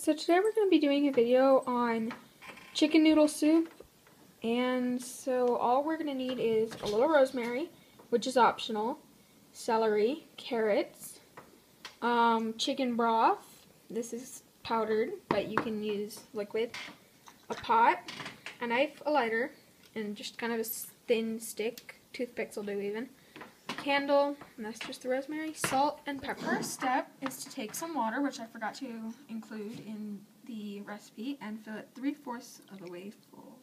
So today we're going to be doing a video on chicken noodle soup, and so all we're going to need is a little rosemary, which is optional, celery, carrots, chicken broth, this is powdered, but you can use liquid, a pot, a knife, a lighter, and just kind of a thin stick, toothpicks will do even, candle, and that's just the rosemary, salt, and pepper. First step is to take some water, which I forgot to include in the recipe, and fill it 3/4 of the way full,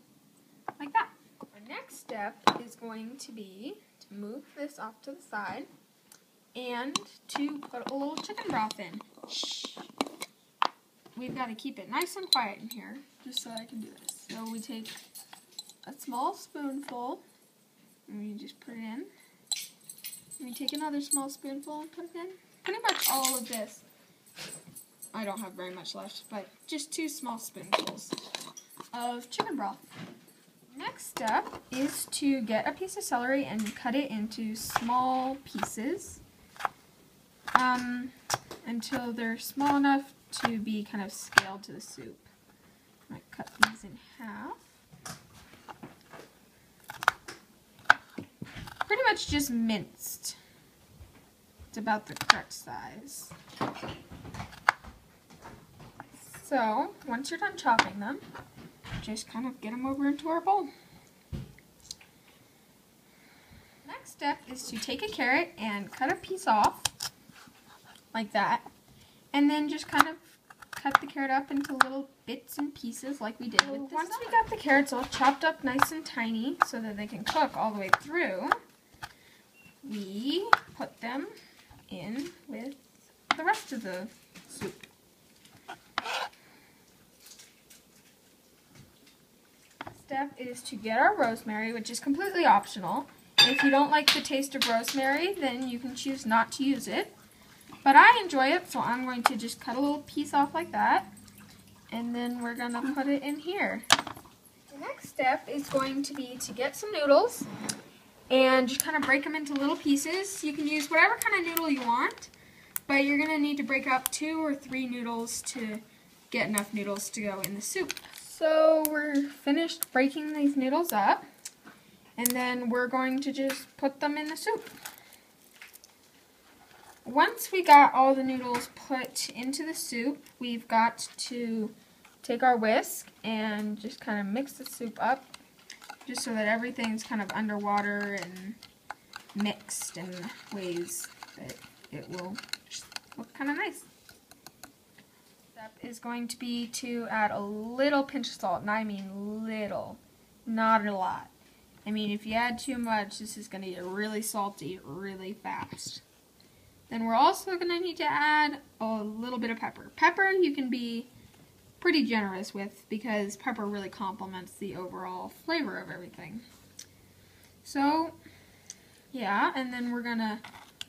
like that. Our next step is going to be to move this off to the side and to put a little chicken broth in. Shh. We've got to keep it nice and quiet in here, just so I can do this. So we take a small spoonful, and we just put it in. And we take another small spoonful and put it in. Pretty much all of this. I don't have very much left, but just 2 small spoonfuls of chicken broth. Next step is to get a piece of celery and cut it into small pieces until they're small enough to be kind of scaled to the soup. I might cut these in half. Pretty much just minced. It's about the correct size. So, once you're done chopping them, just kind of get them over into our bowl. Next step is to take a carrot and cut a piece off, like that, and then just kind of cut the carrot up into little bits and pieces like we did with this. Once we got the carrots all chopped up nice and tiny so that they can cook all the way through, we put them in with the rest of the soup. Step is to get our rosemary, which is completely optional. If you don't like the taste of rosemary, then you can choose not to use it. But I enjoy it, so I'm going to just cut a little piece off like that, and then we're going to put it in here. The next step is going to be to get some noodles and just kind of break them into little pieces. You can use whatever kind of noodle you want, but you're going to need to break up 2 or 3 noodles to get enough noodles to go in the soup. So we're finished breaking these noodles up, and then we're going to just put them in the soup. Once we got all the noodles put into the soup, we've got to take our whisk and just kind of mix the soup up, just so that everything's kind of underwater and mixed in ways that it will just look kind of nice. Step is going to be to add a little pinch of salt, and I mean little, not a lot. I mean, if you add too much, this is going to get really salty really fast. Then we're also going to need to add a little bit of pepper. Pepper you can be pretty generous with, because pepper really complements the overall flavor of everything. So, yeah, and then we're going to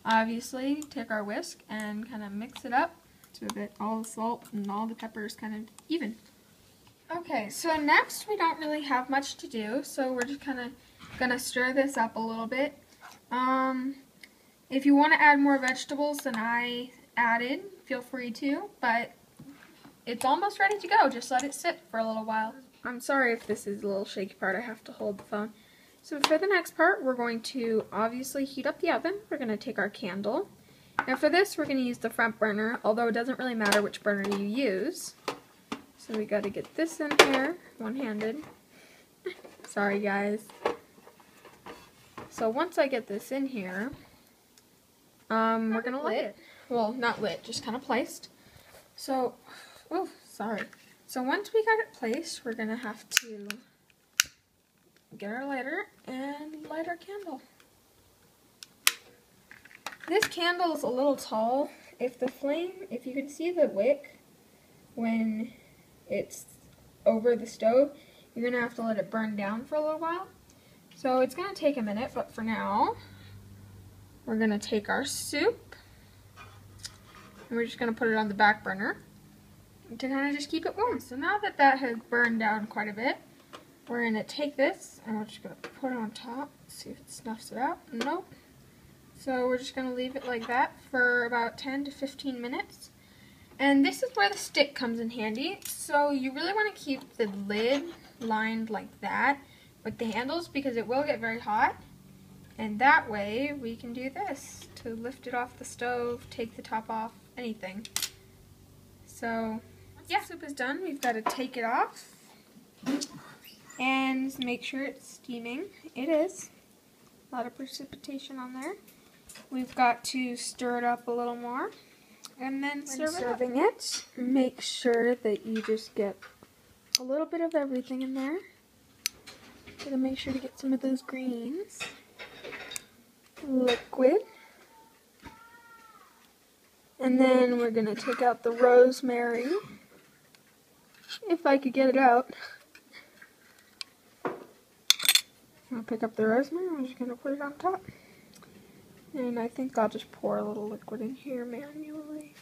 obviously take our whisk and kind of mix it up so that all the salt and all the pepper is kind of even. Okay, so next we don't really have much to do, so we're just kind of going to stir this up a little bit. If you want to add more vegetables than I added, feel free to, but it's almost ready to go. Just let it sit for a little while. I'm sorry if this is a little shaky part. I have to hold the phone. So for the next part, we're going to obviously heat up the oven. We're going to take our candle. Now for this, we're going to use the front burner, although it doesn't really matter which burner you use. So we got to get this in here, one-handed. Sorry guys. So once I get this in here, we're going to light it. Well, not lit, just kind of placed. So, oh, sorry. So once we got it placed, we're going to have to get our lighter and light our candle. This candle is a little tall. If you can see the wick when it's over the stove, you're going to have to let it burn down for a little while. So it's going to take a minute, but for now, we're going to take our soup, and we're just going to put it on the back burner to kind of just keep it warm. So now that that has burned down quite a bit, we're going to take this, and we're just going to put it on top, see if it snuffs it out. Nope. So we're just going to leave it like that for about 10 to 15 minutes. And this is where the stick comes in handy. So you really want to keep the lid lined like that with the handles because it will get very hot. And that way we can do this to lift it off the stove, take the top off, anything. So yeah, soup is done. We've got to take it off and make sure it's steaming. It is. A lot of precipitation on there. We've got to stir it up a little more. And then serving it, make sure that you just get a little bit of everything in there. Gotta make sure to get some of those greens. Liquid. And then we're gonna take out the rosemary. If I could get it out. I'll pick up the rosemary, I'm just gonna put it on top. And I think I'll just pour a little liquid in here manually.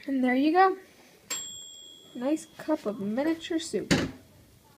And there you go. Nice cup of miniature soup.